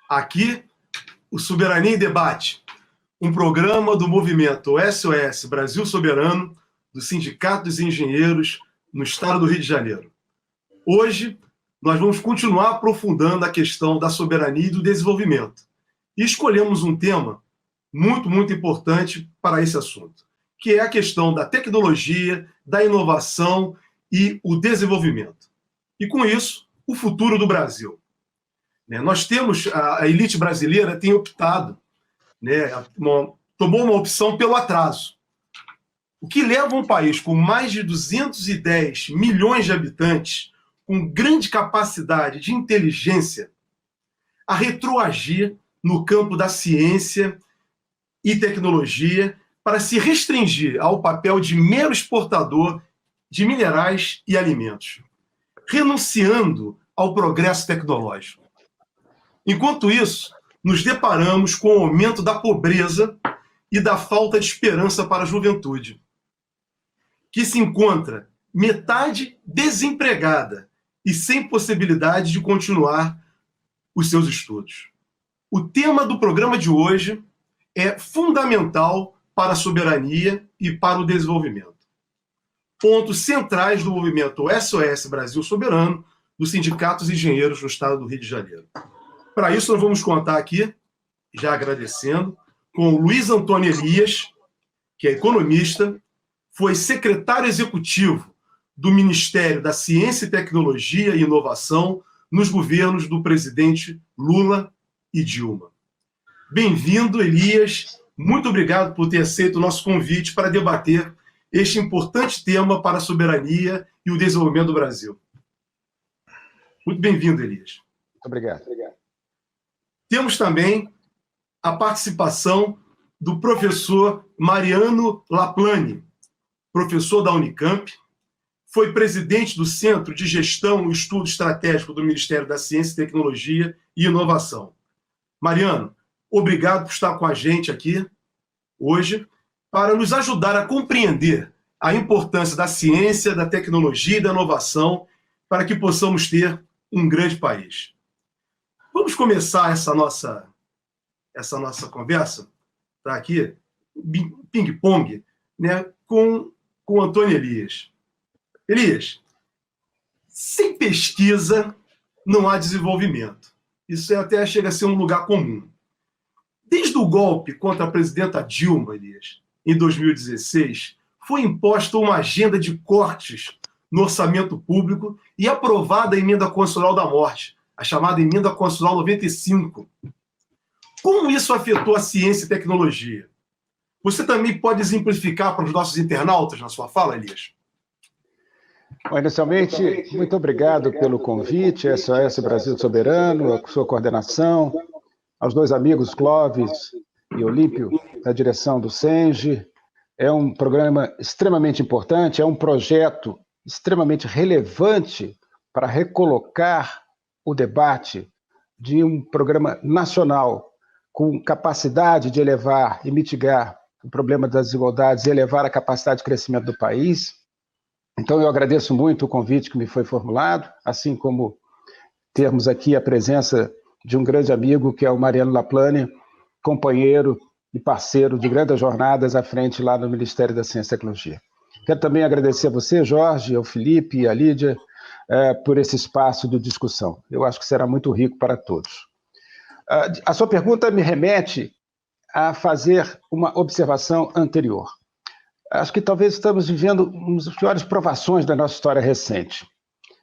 Aqui, o Soberania em Debate, um programa do movimento SOS Brasil Soberano, do Sindicato dos Engenheiros, no estado do Rio de Janeiro. Hoje, nós vamos continuar aprofundando a questão da soberania e do desenvolvimento. E escolhemos um tema muito importante para esse assunto, que é a questão da tecnologia, da inovação e o desenvolvimento. E, com isso, o futuro do Brasil. Nós temos, a elite brasileira tem optado, tomou uma opção pelo atraso. O que leva um país com mais de 210 milhões de habitantes, com grande capacidade de inteligência, a retroagir no campo da ciência e tecnologia para se restringir ao papel de mero exportador de minerais e alimentos, renunciando ao progresso tecnológico. Enquanto isso, nos deparamos com o aumento da pobreza e da falta de esperança para a juventude, que se encontra metade desempregada e sem possibilidade de continuar os seus estudos. O tema do programa de hoje é fundamental para a soberania e para o desenvolvimento. Pontos centrais do movimento SOS Brasil Soberano, dos sindicatos engenheiros no estado do Rio de Janeiro. Para isso, nós vamos contar aqui, já agradecendo, com o Luiz Antônio Elias, que é economista, foi secretário executivo do Ministério da Ciência e Tecnologia e Inovação nos governos do presidente Lula e Dilma. Bem-vindo, Elias. Muito obrigado por ter aceito o nosso convite para debater este importante tema para a soberania e o desenvolvimento do Brasil. Muito bem-vindo, Elias. Muito obrigado. Temos também a participação do professor Mariano Laplane, professor da Unicamp, foi presidente do Centro de Gestão e Estudo Estratégico do Ministério da Ciência, Tecnologia e Inovação. Mariano, obrigado por estar com a gente aqui hoje para nos ajudar a compreender a importância da ciência, da tecnologia e da inovação para que possamos ter um grande país. Vamos começar essa nossa conversa, tá aqui, ping-pong, com o Antônio Elias. Elias, sem pesquisa não há desenvolvimento. Isso até chega a ser um lugar comum. Desde o golpe contra a presidenta Dilma, Elias, em 2016, foi imposta uma agenda de cortes no orçamento público e aprovada a emenda constitucional da morte, a chamada emenda constitucional 95. Como isso afetou a ciência e tecnologia? Você também pode exemplificar para os nossos internautas na sua fala, Elias? Bom, inicialmente, muito obrigado pelo convite, SOS Brasil Soberano, a sua coordenação, aos dois amigos Clóvis e Olímpio, da direção do SENGE. É um programa extremamente importante, é um projeto extremamente relevante para recolocar o debate de um programa nacional com capacidade de elevar e mitigar o problema das desigualdades e elevar a capacidade de crescimento do país. Então, eu agradeço muito o convite que me foi formulado, assim como termos aqui a presença de um grande amigo, que é o Mariano Laplane, companheiro e parceiro de grandes jornadas à frente lá no Ministério da Ciência e Tecnologia. Quero também agradecer a você, Jorge, ao Felipe e à Lídia, por esse espaço de discussão. Eu acho que será muito rico para todos. A sua pergunta me remete a fazer uma observação anterior. Acho que talvez estamos vivendo uma das piores provações da nossa história recente.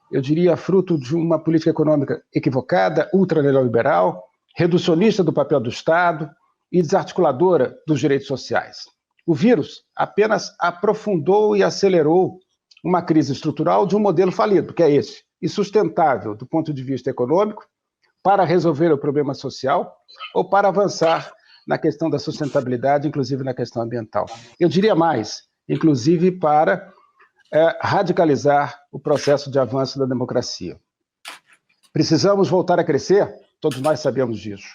Eu diria fruto de uma política econômica equivocada, ultraliberal, reducionista do papel do Estado e desarticuladora dos direitos sociais. O vírus apenas aprofundou e acelerou uma crise estrutural de um modelo falido, que é esse, insustentável do ponto de vista econômico, para resolver o problema social ou para avançar na questão da sustentabilidade, inclusive na questão ambiental. Eu diria mais, inclusive para radicalizar o processo de avanço da democracia. Precisamos voltar a crescer, todos nós sabemos disso.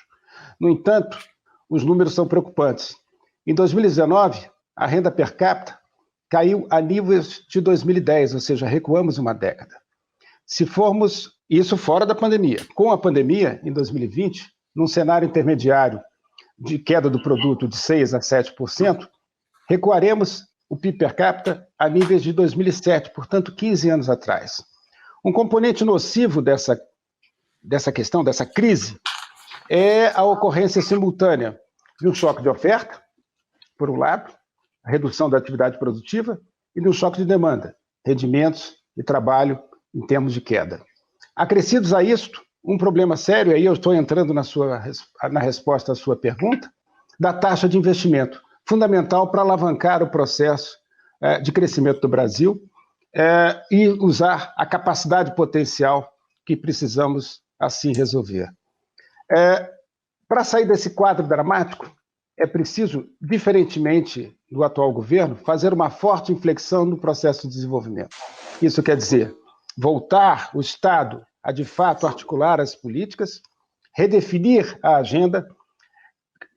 No entanto, os números são preocupantes. Em 2019, a renda per capita caiu a níveis de 2010, ou seja, recuamos uma década. Se formos, isso fora da pandemia. Com a pandemia, em 2020, num cenário intermediário de queda do produto de 6% a 7%, recuaremos o PIB per capita a níveis de 2007, portanto, 15 anos atrás. Um componente nocivo dessa questão, dessa crise, é a ocorrência simultânea de um choque de oferta, por um lado, a redução da atividade produtiva, e de um choque de demanda, rendimentos e trabalho em termos de queda. Acrescidos a isto, um problema sério, aí eu estou entrando na resposta à sua pergunta, da taxa de investimento, fundamental para alavancar o processo de crescimento do Brasil e usar a capacidade potencial que precisamos assim resolver. Para sair desse quadro dramático, é preciso, diferentemente do atual governo, fazer uma forte inflexão no processo de desenvolvimento. Isso quer dizer, voltar o Estado a, de fato, articular as políticas, redefinir a agenda,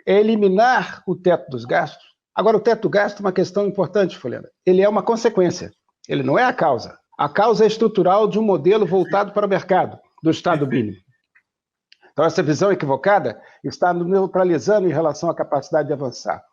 eliminar o teto dos gastos. Agora, o teto do gasto é uma questão importante, Folhena. Ele é uma consequência, ele não é a causa. A causa é estrutural de um modelo voltado para o mercado, do Estado mínimo. Então, essa visão equivocada está nos neutralizando em relação à capacidade de avançar.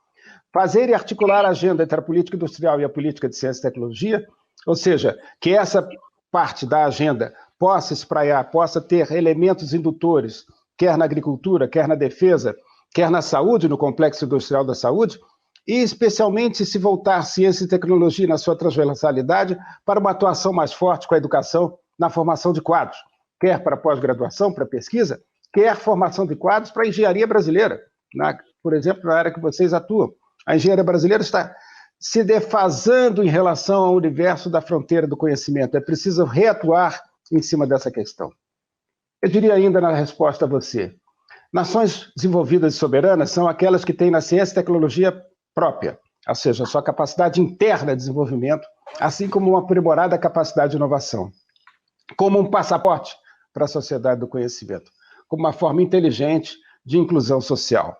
Fazer e articular a agenda entre a política industrial e a política de ciência e tecnologia, ou seja, que essa parte da agenda possa espraiar, possa ter elementos indutores, quer na agricultura, quer na defesa, quer na saúde, no complexo industrial da saúde, e especialmente se voltar ciência e tecnologia na sua transversalidade para uma atuação mais forte com a educação na formação de quadros, quer para pós-graduação, para pesquisa, quer formação de quadros para a engenharia brasileira, por exemplo, na área que vocês atuam. A engenharia brasileira está se defasando em relação ao universo da fronteira do conhecimento. É preciso reatuar em cima dessa questão. Eu diria ainda na resposta a você, nações desenvolvidas e soberanas são aquelas que têm na ciência e tecnologia própria, ou seja, a sua capacidade interna de desenvolvimento, assim como uma aprimorada capacidade de inovação, como um passaporte para a sociedade do conhecimento, como uma forma inteligente de inclusão social.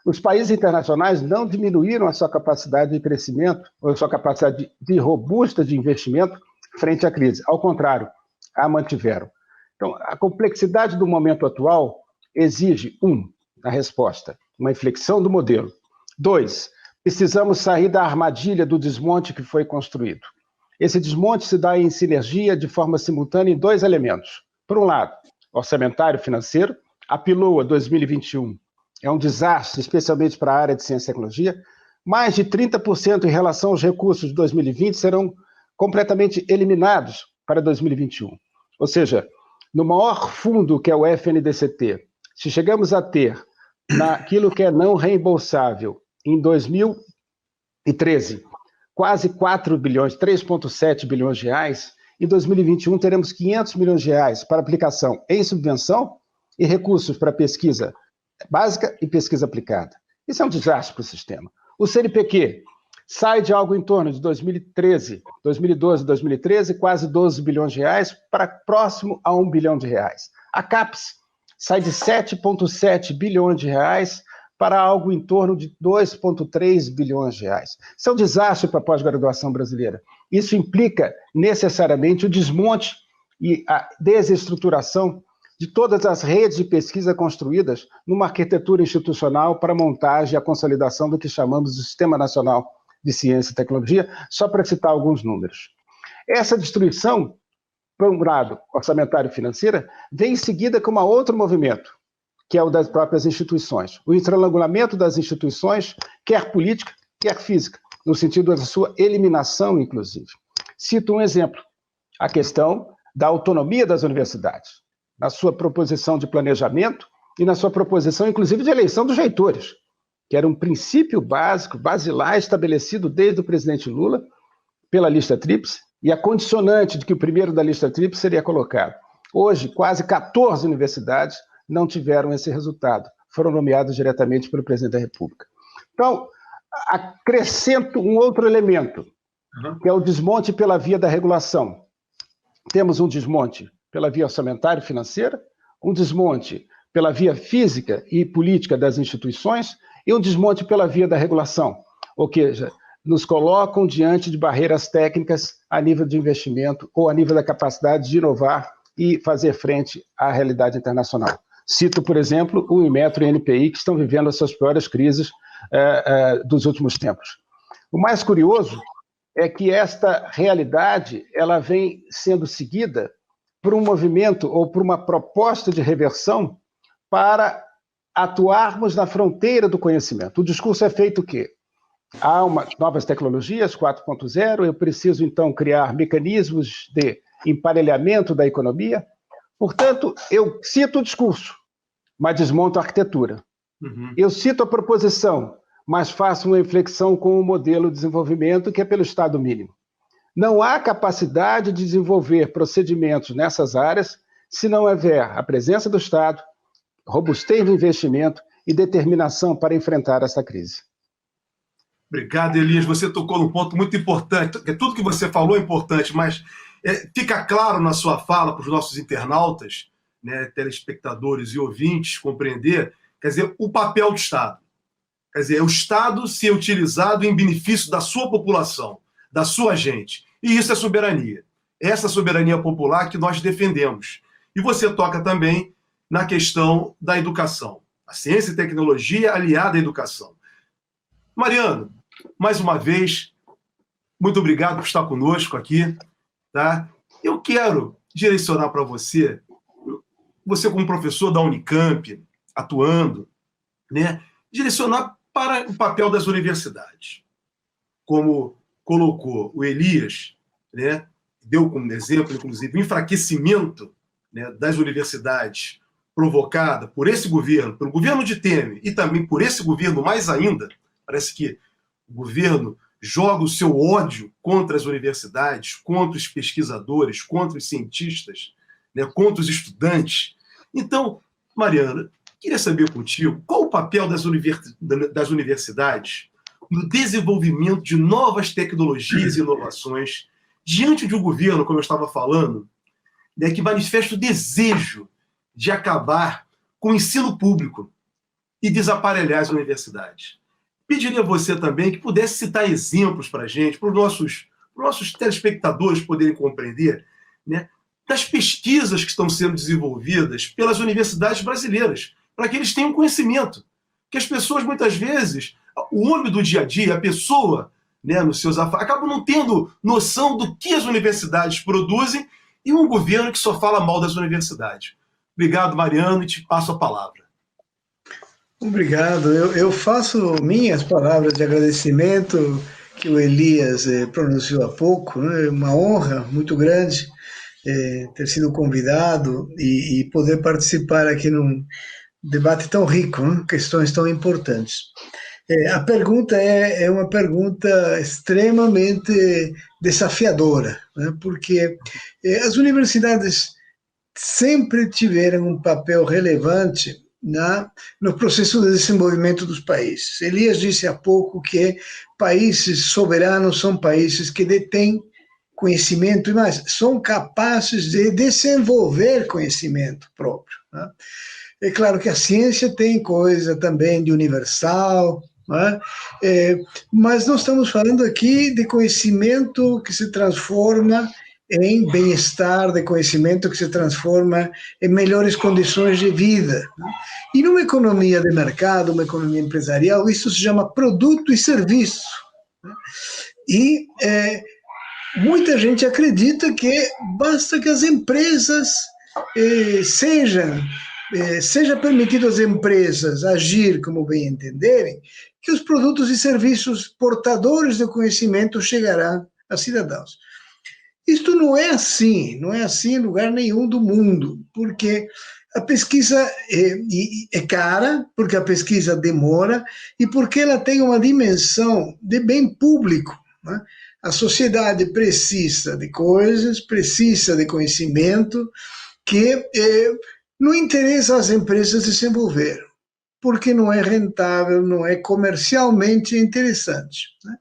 Os países internacionais não diminuíram a sua capacidade de crescimento, ou a sua capacidade de robusta de investimento frente à crise. Ao contrário, a mantiveram. Então, a complexidade do momento atual exige, na resposta, uma inflexão do modelo. 2, precisamos sair da armadilha do desmonte que foi construído. Esse desmonte se dá em sinergia, de forma simultânea, em 2 elementos. Por um lado, orçamentário financeiro, a PILOA 2021 é um desastre, especialmente para a área de ciência e tecnologia. Mais de 30% em relação aos recursos de 2020 serão completamente eliminados para 2021. Ou seja, no maior fundo que é o FNDCT, se chegamos a ter naquilo que é não reembolsável em 2013, quase 4 bilhões, 3,7 bilhões de reais, em 2021 teremos 500 milhões de reais para aplicação em subvenção e recursos para pesquisa básica e pesquisa aplicada. Isso é um desastre para o sistema. O CNPq sai de algo em torno de 2012, 2013, quase 12 bilhões de reais, para próximo a 1 bilhão de reais. A CAPES sai de 7,7 bilhões de reais para algo em torno de 2,3 bilhões de reais. Isso é um desastre para a pós-graduação brasileira. Isso implica necessariamente o desmonte e a desestruturação de todas as redes de pesquisa construídas numa arquitetura institucional para a montagem e a consolidação do que chamamos de Sistema Nacional de Ciência e Tecnologia, só para citar alguns números. Essa destruição, por um lado, orçamentário e financeira, vem em seguida com um outro movimento, que é o das próprias instituições. O estrangulamento das instituições, quer política, quer física, no sentido da sua eliminação, inclusive. Cito um exemplo, a questão da autonomia das universidades, na sua proposição de planejamento e na sua proposição, inclusive, de eleição dos reitores, que era um princípio básico, basilar, estabelecido desde o presidente Lula, pela lista tríplice, e a condicionante de que o primeiro da lista tríplice seria colocado. Hoje, quase 14 universidades não tiveram esse resultado, foram nomeadas diretamente pelo presidente da República. Então, acrescento um outro elemento, que é o desmonte pela via da regulação. Temos um desmonte pela via orçamentária e financeira, um desmonte pela via física e política das instituições e um desmonte pela via da regulação, ou seja, nos colocam diante de barreiras técnicas a nível de investimento ou a nível da capacidade de inovar e fazer frente à realidade internacional. Cito, por exemplo, o Inmetro e o NPI, que estão vivendo as suas piores crises dos últimos tempos. O mais curioso é que esta realidade ela vem sendo seguida por um movimento ou por uma proposta de reversão para atuarmos na fronteira do conhecimento. O discurso é feito o quê? Há novas tecnologias, 4.0, eu preciso, então, criar mecanismos de emparelhamento da economia. Portanto, eu cito o discurso, mas desmonto a arquitetura. Uhum. Eu cito a proposição, mas faço uma inflexão com o modelo de desenvolvimento que é pelo Estado mínimo. Não há capacidade de desenvolver procedimentos nessas áreas se não houver a presença do Estado, robustez do investimento e determinação para enfrentar essa crise. Obrigado, Elias. Você tocou num ponto muito importante. Tudo que você falou é importante, mas fica claro na sua fala para os nossos internautas, né, telespectadores e ouvintes compreender, quer dizer, o papel do Estado. Quer dizer, o Estado ser utilizado em benefício da sua população, da sua gente. E isso é soberania. Essa soberania popular que nós defendemos. E você toca também na questão da educação. A ciência e tecnologia aliada à educação. Mariano, mais uma vez, muito obrigado por estar conosco aqui. Tá? Eu quero direcionar para você como professor da Unicamp, atuando, né, direcionar para o papel das universidades. Como colocou o Elias, né, deu como exemplo, inclusive, o enfraquecimento, né, das universidades provocada por esse governo, pelo governo de Temer, e também por esse governo mais ainda. Parece que o governo joga o seu ódio contra as universidades, contra os pesquisadores, contra os cientistas, né, contra os estudantes. Então, Mariana, queria saber contigo qual o papel das universidades no desenvolvimento de novas tecnologias e inovações diante de um governo, como eu estava falando, né, que manifesta o desejo de acabar com o ensino público e desaparelhar as universidades. Pediria a você também que pudesse citar exemplos para a gente, para os nossos telespectadores poderem compreender, né, das pesquisas que estão sendo desenvolvidas pelas universidades brasileiras, para que eles tenham conhecimento. Que as pessoas, muitas vezes, o homem do dia a dia, a pessoa, né, nos seus acabam não tendo noção do que as universidades produzem e um governo que só fala mal das universidades. Obrigado, Mariano, e te passo a palavra. Obrigado. Eu faço minhas palavras de agradecimento que o Elias pronunciou há pouco. É uma honra muito grande ter sido convidado e poder participar aqui num debate tão rico, né? Questões tão importantes. A pergunta é uma pergunta extremamente desafiadora, né? Porque as universidades sempre tiveram um papel relevante no processo de desenvolvimento dos países. Elias disse há pouco que países soberanos são países que detêm conhecimento, mas são capazes de desenvolver conhecimento próprio. Né? É claro que a ciência tem coisa também de universal, né? Mas nós estamos falando aqui de conhecimento que se transforma em bem-estar, de conhecimento que se transforma em melhores condições de vida. Né? E numa economia de mercado, uma economia empresarial, isso se chama produto e serviço. Né? E muita gente acredita que basta que as empresas seja permitido às empresas agir como bem entenderem, que os produtos e serviços portadores de conhecimento chegarão a cidadãos. Isto não é assim em lugar nenhum do mundo, porque a pesquisa é cara, porque a pesquisa demora e porque ela tem uma dimensão de bem público. Né? A sociedade precisa de coisas, precisa de conhecimento que não interessa às empresas desenvolver, porque não é rentável, não é comercialmente interessante. Né?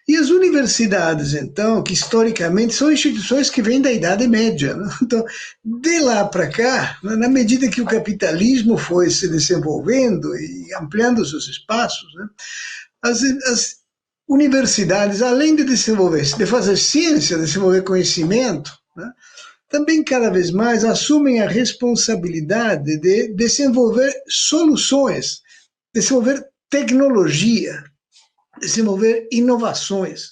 E as universidades, então, que historicamente são instituições que vêm da Idade Média. Né? Então, de lá para cá, na medida que o capitalismo foi se desenvolvendo e ampliando seus espaços, né, as universidades, além de fazer ciência, desenvolver conhecimento, né, também cada vez mais assumem a responsabilidade de desenvolver soluções, desenvolver tecnologia, desenvolver inovações.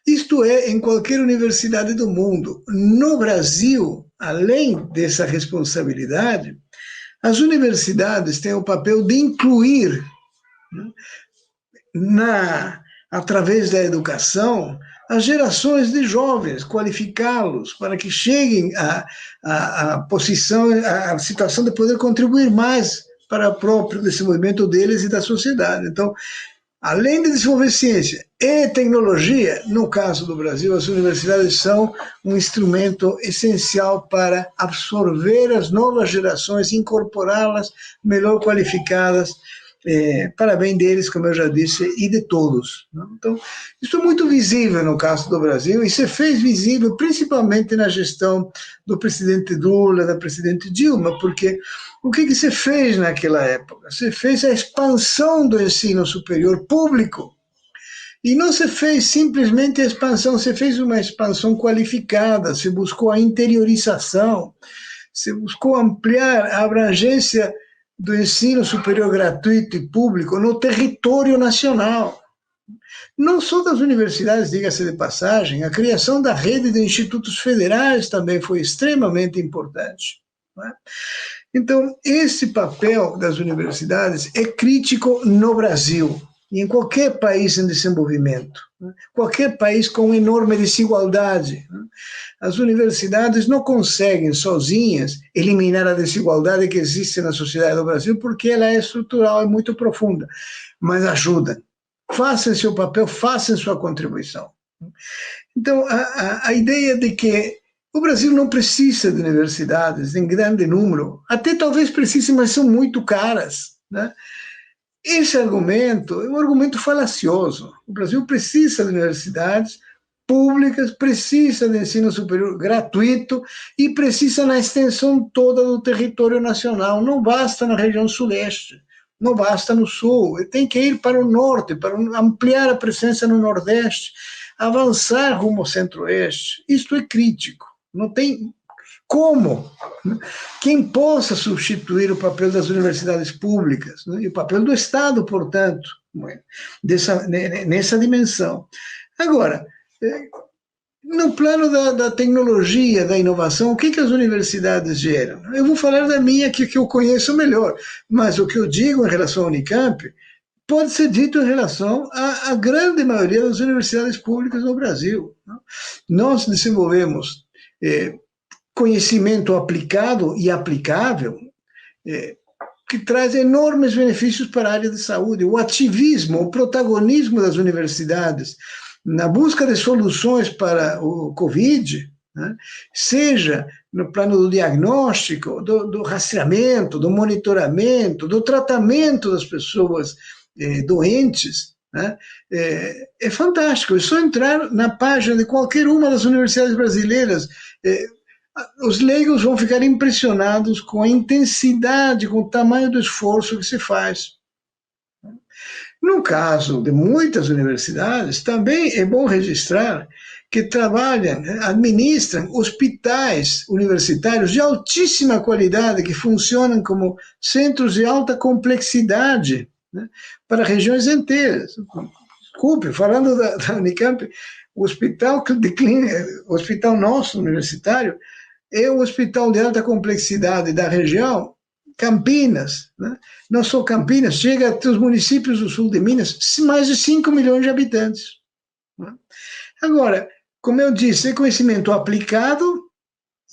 Isto é, em qualquer universidade do mundo. No Brasil, além dessa responsabilidade, as universidades têm o papel de incluir, através da educação, as gerações de jovens, qualificá-los para que cheguem à situação de poder contribuir mais para o próprio desenvolvimento deles e da sociedade. Então, além de desenvolver ciência e tecnologia, no caso do Brasil, as universidades são um instrumento essencial para absorver as novas gerações, incorporá-las melhor qualificadas, para bem deles, como eu já disse, e de todos. Então, isso é muito visível no caso do Brasil, e se fez visível principalmente na gestão do presidente Lula, da presidente Dilma, porque o que se fez naquela época? Se fez a expansão do ensino superior público, e não se fez simplesmente a expansão, se fez uma expansão qualificada, se buscou a interiorização, se buscou ampliar a abrangência do ensino superior gratuito e público no território nacional. Não só das universidades, diga-se de passagem, a criação da rede de institutos federais também foi extremamente importante. Então, esse papel das universidades é crítico no Brasil e em qualquer país em desenvolvimento, qualquer país com enorme desigualdade. As universidades não conseguem sozinhas eliminar a desigualdade que existe na sociedade do Brasil, porque ela é estrutural, é muito profunda, mas ajudam. Façam seu papel, façam sua contribuição. Então, a ideia de que o Brasil não precisa de universidades em grande número, até talvez precise, mas são muito caras, né? Esse argumento é um argumento falacioso. O Brasil precisa de universidades públicas, precisa de ensino superior gratuito e precisa na extensão toda do território nacional. Não basta na região sudeste, não basta no sul, tem que ir para o norte, para ampliar a presença no nordeste, avançar rumo ao centro-oeste. Isto é crítico. Não tem como quem possa substituir o papel das universidades públicas, né, e o papel do Estado, portanto, nessa dimensão. Agora, no plano da tecnologia, da inovação, o que as universidades geram? Eu vou falar da minha, que eu conheço melhor, mas o que eu digo em relação ao Unicamp pode ser dito em relação à grande maioria das universidades públicas no Brasil. Nós desenvolvemos conhecimento aplicado e aplicável, que traz enormes benefícios para a área de saúde. O ativismo, o protagonismo das universidades na busca de soluções para o Covid, né, seja no plano do diagnóstico, do rastreamento, do monitoramento, do tratamento das pessoas doentes, né, é fantástico. É só entrar na página de qualquer uma das universidades brasileiras. Os leigos vão ficar impressionados com a intensidade, com o tamanho do esforço que se faz. No caso de muitas universidades, também é bom registrar que trabalham, administram hospitais universitários de altíssima qualidade, que funcionam como centros de alta complexidade, né, para regiões inteiras. Desculpe, falando da Unicamp, o hospital nosso, universitário, é o hospital de alta complexidade da região, Campinas, né? Não só Campinas, chega até os municípios do sul de Minas, mais de 5 milhões de habitantes. Né? Agora, como eu disse, é conhecimento aplicado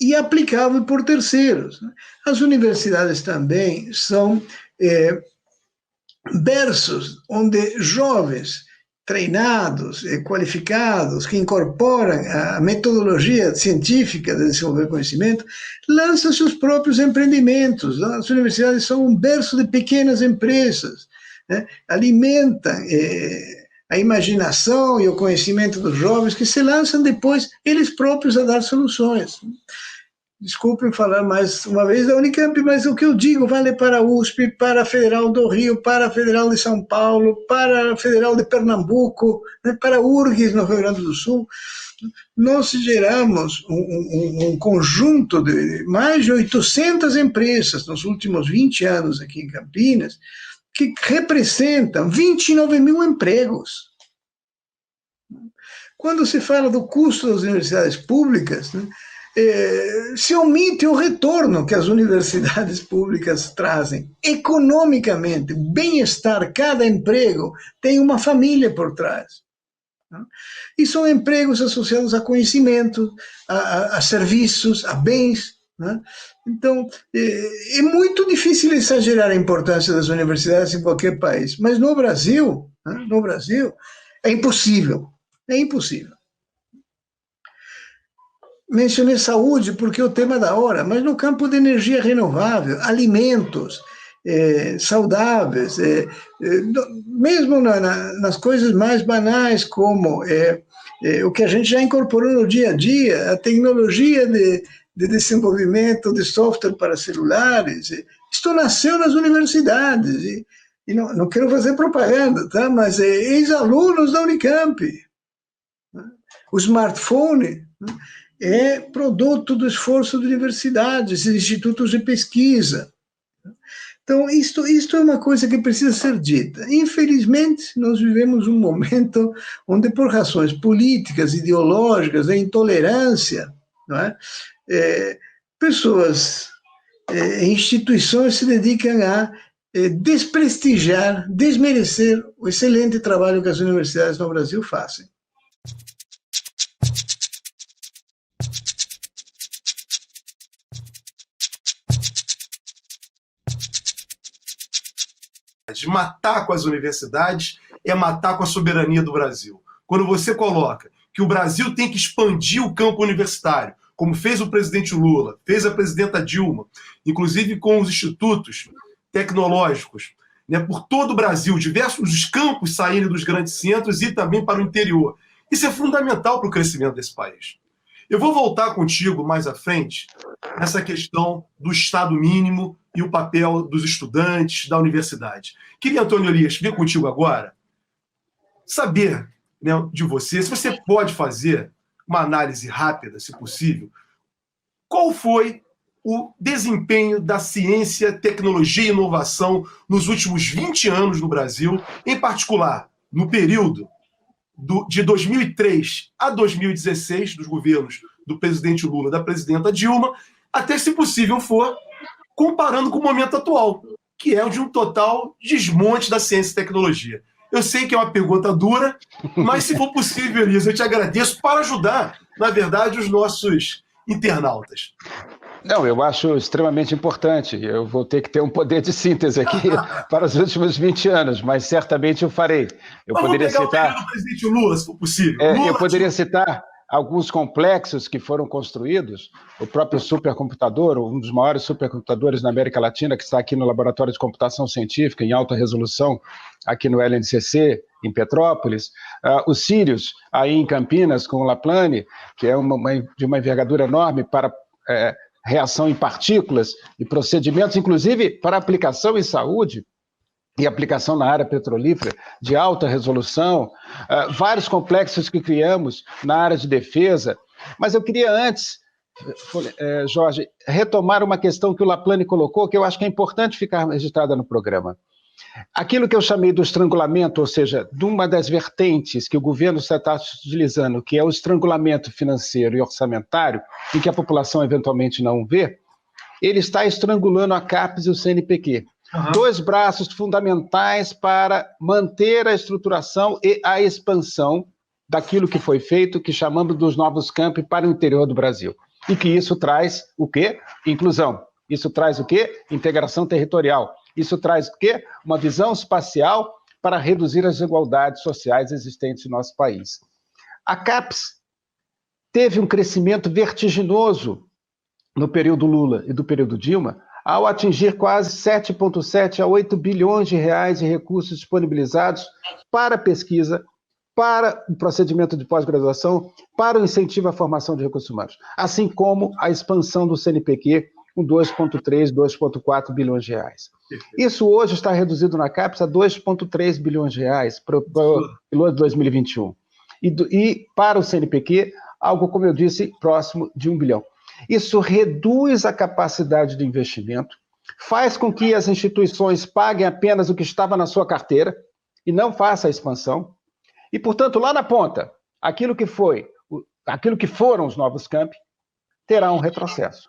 e aplicável por terceiros. Né? As universidades também são berços onde jovens treinados, qualificados, que incorporam a metodologia científica de desenvolver conhecimento, lançam seus próprios empreendimentos. As universidades são um berço de pequenas empresas, né? Alimentam a imaginação e o conhecimento dos jovens, que se lançam depois eles próprios a dar soluções. desculpem falar mais uma vez da Unicamp, mas o que eu digo vale para a USP, para a Federal do Rio, para a Federal de São Paulo, para a Federal de Pernambuco, né, para a URGS no Rio Grande do Sul. Nós geramos um conjunto de mais de 800 empresas nos últimos 20 anos aqui em Campinas, que representam 29 mil empregos. Quando se fala do custo das universidades públicas, né, se omite o retorno que as universidades públicas trazem. Economicamente, bem-estar, cada emprego tem uma família por trás. E são empregos associados a conhecimento, a serviços, a bens. Né? Então, é muito difícil exagerar a importância das universidades em qualquer país, mas no Brasil, né, é impossível. É impossível. Mencionei saúde porque é o tema da hora, mas no campo de energia renovável, alimentos saudáveis, mesmo nas coisas mais banais, como o que a gente já incorporou no dia a dia, a tecnologia de desenvolvimento de software para celulares, isto nasceu nas universidades, e não quero fazer propaganda, tá? Mas ex-alunos da Unicamp. O smartphone é produto do esforço de universidades e institutos de pesquisa. Então, isto é uma coisa que precisa ser dita. Infelizmente, nós vivemos um momento onde, por razões políticas, ideológicas, da intolerância, não é? Pessoas, instituições se dedicam a desprestigiar, desmerecer o excelente trabalho que as universidades no Brasil fazem. De matar com as universidades é matar com a soberania do Brasil. Quando você coloca que o Brasil tem que expandir o campo universitário, como fez o presidente Lula, fez a presidenta Dilma, inclusive com os institutos tecnológicos, né, por todo o Brasil, diversos campos saírem dos grandes centros e também para o interior. Isso é fundamental para o crescimento desse país. Eu vou voltar contigo mais à frente nessa questão do Estado mínimo e o papel dos estudantes, da universidade. Queria, Antônio Elias, vir contigo agora, saber, né, de você, se você pode fazer uma análise rápida, se possível, qual foi o desempenho da ciência, tecnologia e inovação nos últimos 20 anos no Brasil, em particular no período de 2003 a 2016, dos governos do presidente Lula e da presidenta Dilma, até, se possível for, comparando com o momento atual, que é o de um total desmonte da ciência e tecnologia. Eu sei que é uma pergunta dura, mas, se for possível, Elias, eu te agradeço para ajudar, na verdade, os nossos internautas. Não, eu acho extremamente importante. Eu vou ter que ter um poder de síntese aqui para os últimos 20 anos, mas certamente eu farei. Eu poderia citar o período do presidente Lula, se for possível. Eu poderia citar alguns complexos que foram construídos, o próprio supercomputador, um dos maiores supercomputadores na América Latina, que está aqui no Laboratório de Computação Científica, em alta resolução, aqui no LNCC, em Petrópolis, o Sirius, aí em Campinas, com o Laplane, que é de uma envergadura enorme para reação em partículas e procedimentos, inclusive para aplicação em saúde e aplicação na área petrolífera de alta resolução, vários complexos que criamos na área de defesa. Mas eu queria antes, Jorge, retomar uma questão que o Laplane colocou, que eu acho que é importante ficar registrada no programa. Aquilo que eu chamei do estrangulamento, ou seja, de uma das vertentes que o governo está utilizando, que é o estrangulamento financeiro e orçamentário, e que a população eventualmente não vê, ele está estrangulando a CAPES e o CNPq. Dois braços fundamentais para manter a estruturação e a expansão daquilo que foi feito, que chamamos dos novos campi para o interior do Brasil. E que isso traz o quê? Inclusão. Isso traz o quê? Integração territorial. Isso traz o quê? Uma visão espacial para reduzir as desigualdades sociais existentes no nosso país. A CAPES teve um crescimento vertiginoso no período Lula e do período Dilma, ao atingir quase 7,7 a 8 bilhões de reais em recursos disponibilizados para pesquisa para o procedimento de pós-graduação, para o incentivo à formação de recursos humanos, assim como a expansão do CNPq com 2,3, 2,4 bilhões de reais. Isso hoje está reduzido na CAPES a 2,3 bilhões de reais para o ano de 2021. E para o CNPq, algo, como eu disse, próximo de 1 bilhão. Isso reduz a capacidade de investimento, faz com que as instituições paguem apenas o que estava na sua carteira e não faça a expansão. E, portanto, lá na ponta, aquilo que foram os novos campi, terá um retrocesso.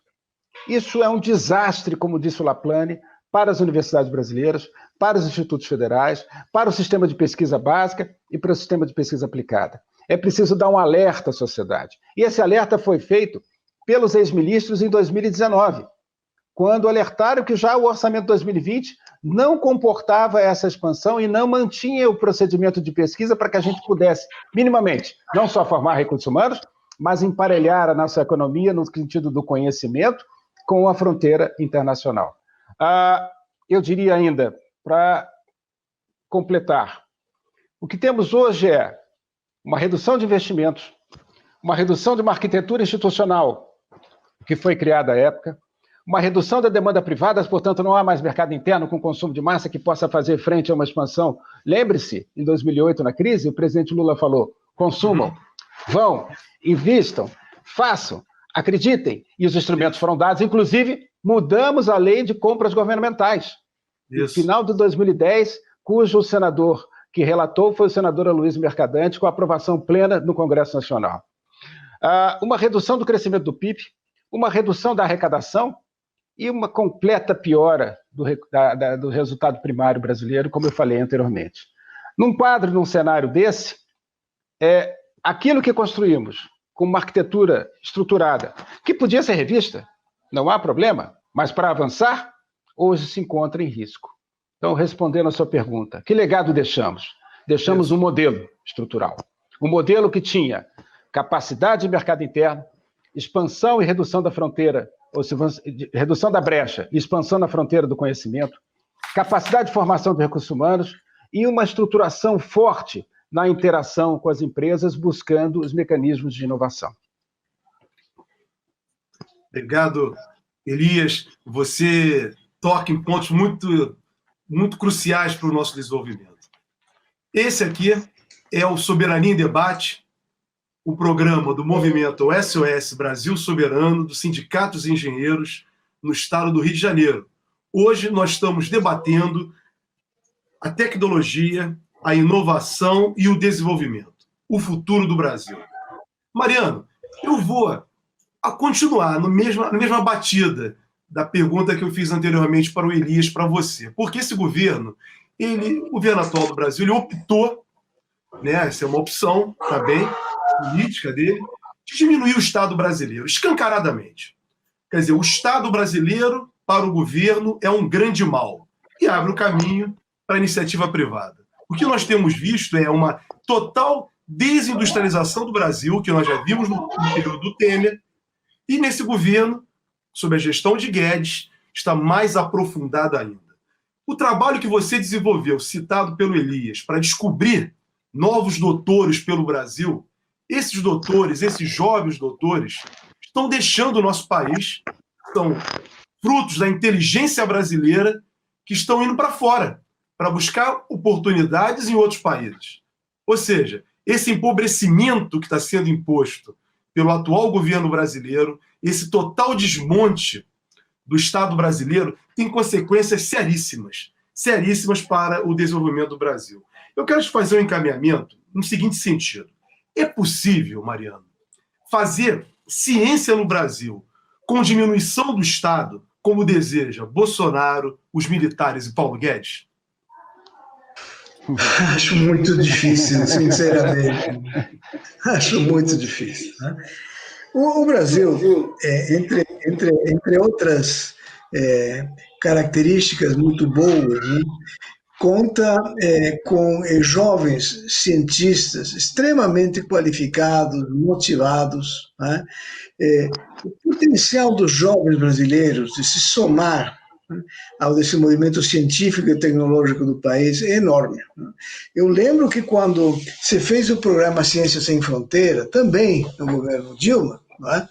Isso é um desastre, como disse o Laplane, para as universidades brasileiras, para os institutos federais, para o sistema de pesquisa básica e para o sistema de pesquisa aplicada. É preciso dar um alerta à sociedade. E esse alerta foi feito pelos ex-ministros em 2019, quando alertaram que já o orçamento de 2020 não comportava essa expansão e não mantinha o procedimento de pesquisa para que a gente pudesse, minimamente, não só formar recursos humanos, mas emparelhar a nossa economia no sentido do conhecimento com a fronteira internacional. Eu diria ainda, para completar, o que temos hoje é uma redução de investimentos, uma redução de uma arquitetura institucional que foi criada à época, uma redução da demanda privada, portanto, não há mais mercado interno com consumo de massa que possa fazer frente a uma expansão. Lembre-se, em 2008, na crise, o presidente Lula falou: consumam, vão, invistam, façam, acreditem. E os instrumentos foram dados, inclusive, mudamos a lei de compras governamentais. No final de 2010, cujo senador que relatou foi o senador Aloysio Mercadante, com aprovação plena no Congresso Nacional. Uma redução do crescimento do PIB, uma redução da arrecadação e uma completa piora do resultado primário brasileiro, como eu falei anteriormente. Num quadro, num cenário desse, aquilo que construímos com uma arquitetura estruturada, que podia ser revista, não há problema, mas para avançar, hoje se encontra em risco. Então, respondendo a sua pergunta, que legado deixamos? Deixamos um modelo estrutural, um modelo que tinha capacidade de mercado interno, expansão e redução da fronteira, ou seja, redução da brecha e expansão na fronteira do conhecimento, capacidade de formação de recursos humanos e uma estruturação forte na interação com as empresas, buscando os mecanismos de inovação. Obrigado, Elias. Você toca em pontos muito, muito cruciais para o nosso desenvolvimento. Esse aqui é o Soberania em Debate, o programa do movimento SOS Brasil Soberano, do Sindicato dos Engenheiros, no estado do Rio de Janeiro. Hoje nós estamos debatendo a tecnologia, a inovação e o desenvolvimento, o futuro do Brasil. Mariano, eu vou continuar na mesma batida da pergunta que eu fiz anteriormente para o Elias, para você. Porque esse governo, o governo atual do Brasil, ele optou, né, essa é uma opção, tá bem, política dele, de diminuir o Estado brasileiro, escancaradamente. Quer dizer, o Estado brasileiro, para o governo, é um grande mal e abre o caminho para a iniciativa privada. O que nós temos visto é uma total desindustrialização do Brasil, que nós já vimos no período do Temer, e nesse governo, sob a gestão de Guedes, está mais aprofundada ainda. O trabalho que você desenvolveu, citado pelo Elias, para descobrir novos doutores pelo Brasil, esses doutores, esses jovens doutores, estão deixando o nosso país, são frutos da inteligência brasileira, que estão indo para fora, para buscar oportunidades em outros países. Ou seja, esse empobrecimento que está sendo imposto pelo atual governo brasileiro, esse total desmonte do Estado brasileiro, tem consequências seríssimas, seríssimas para o desenvolvimento do Brasil. Eu quero te fazer um encaminhamento no seguinte sentido. É possível, Mariano, fazer ciência no Brasil com diminuição do Estado, como deseja Bolsonaro, os militares e Paulo Guedes? Acho muito difícil, sinceramente. Acho muito difícil. Né? O Brasil, entre outras características muito boas, né, conta com jovens cientistas extremamente qualificados, motivados. Né? O potencial dos jovens brasileiros de se somar, né, ao desenvolvimento científico e tecnológico do país é enorme. Né. Eu lembro que quando se fez o programa Ciência Sem Fronteira, também no governo Dilma, né,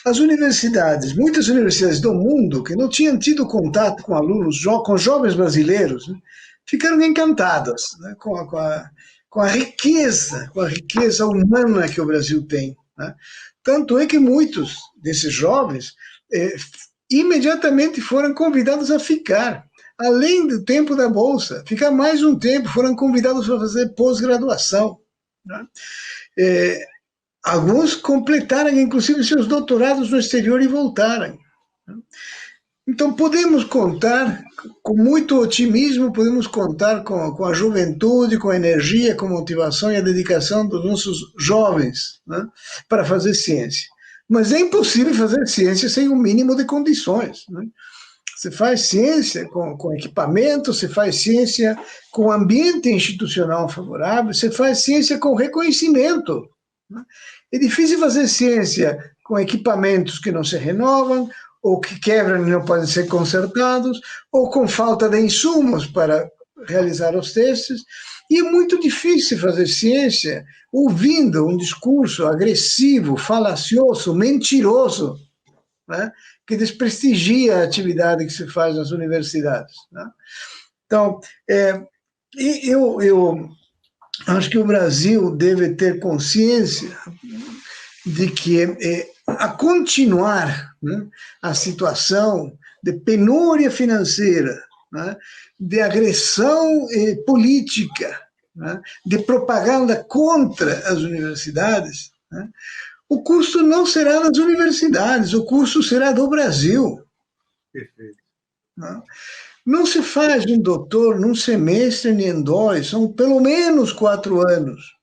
as universidades, muitas universidades do mundo que não tinham tido contato com alunos, com jovens brasileiros, né, ficaram encantadas, né, com a riqueza humana que o Brasil tem. Né. Tanto é que muitos desses jovens imediatamente foram convidados a ficar, além do tempo da bolsa, ficar mais um tempo, foram convidados a fazer pós-graduação. Né. Alguns completaram, inclusive, seus doutorados no exterior e voltaram. Então, podemos contar, com muito otimismo, podemos contar com a juventude, com a energia, com a motivação e a dedicação dos nossos jovens, né, para fazer ciência. Mas é impossível fazer ciência sem um mínimo de condições. Né? Você faz ciência com equipamento, você faz ciência com ambiente institucional favorável, você faz ciência com reconhecimento. Né? É difícil fazer ciência com equipamentos que não se renovam, ou que quebram e não podem ser consertados, ou com falta de insumos para realizar os testes. E é muito difícil fazer ciência ouvindo um discurso agressivo, falacioso, mentiroso, né, que desprestigia a atividade que se faz nas universidades. Né? Então, eu acho que o Brasil deve ter consciência de que a continuar, né, a situação de penúria financeira, né, de agressão política, né, de propaganda contra as universidades, né, o custo não será das universidades, o custo será do Brasil. Perfeito. Né? Não se faz um doutor num semestre nem em 2, são pelo menos 4 anos.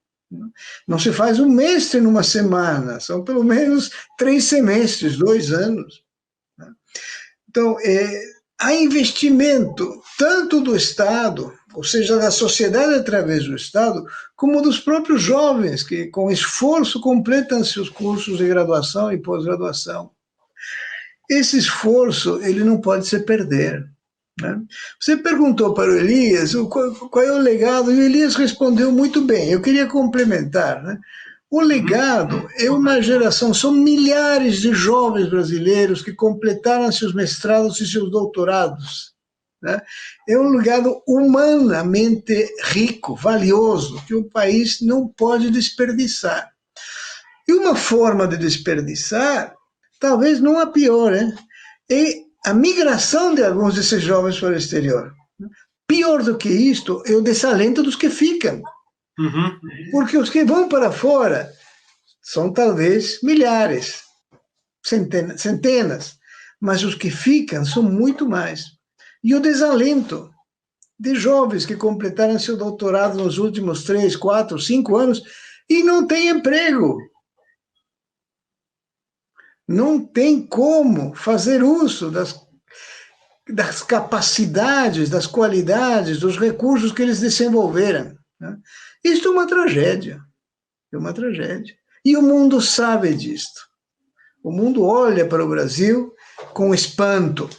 Não se faz um mestre numa semana, são pelo menos 3 semestres, 2 anos. Então, há investimento tanto do Estado, ou seja, da sociedade através do Estado, como dos próprios jovens, que com esforço completam seus cursos de graduação e pós-graduação. Esse esforço, ele não pode se perder. Né? Você perguntou para o Elias qual é o legado, e o Elias respondeu muito bem. Eu queria complementar. Né? O legado é uma geração, são milhares de jovens brasileiros que completaram seus mestrados e seus doutorados. Né? É um legado humanamente rico, valioso, que o país não pode desperdiçar. E uma forma de desperdiçar, talvez não a pior, é a migração de alguns desses jovens para o exterior. Pior do que isto é o desalento dos que ficam. Uhum. Porque os que vão para fora são talvez milhares, centenas, mas os que ficam são muito mais. E o desalento de jovens que completaram seu doutorado nos últimos 3, 4, 5 anos e não têm emprego. Não tem como fazer uso das capacidades, das qualidades, dos recursos que eles desenvolveram. Né? Isto é uma tragédia. É uma tragédia. E o mundo sabe disto. O mundo olha para o Brasil com espanto.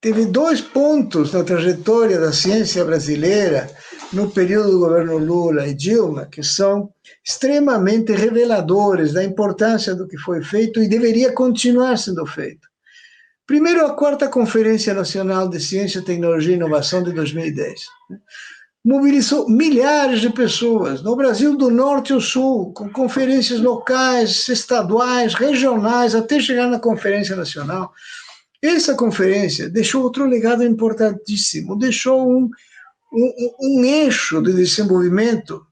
Teve 2 pontos na trajetória da ciência brasileira no período do governo Lula e Dilma, que são extremamente reveladores da importância do que foi feito e deveria continuar sendo feito. Primeiro, a 4ª Conferência Nacional de Ciência, Tecnologia e Inovação de 2010. Mobilizou milhares de pessoas, no Brasil do norte ao sul, com conferências locais, estaduais, regionais, até chegar na Conferência Nacional. Essa conferência deixou outro legado importantíssimo, deixou um eixo de desenvolvimento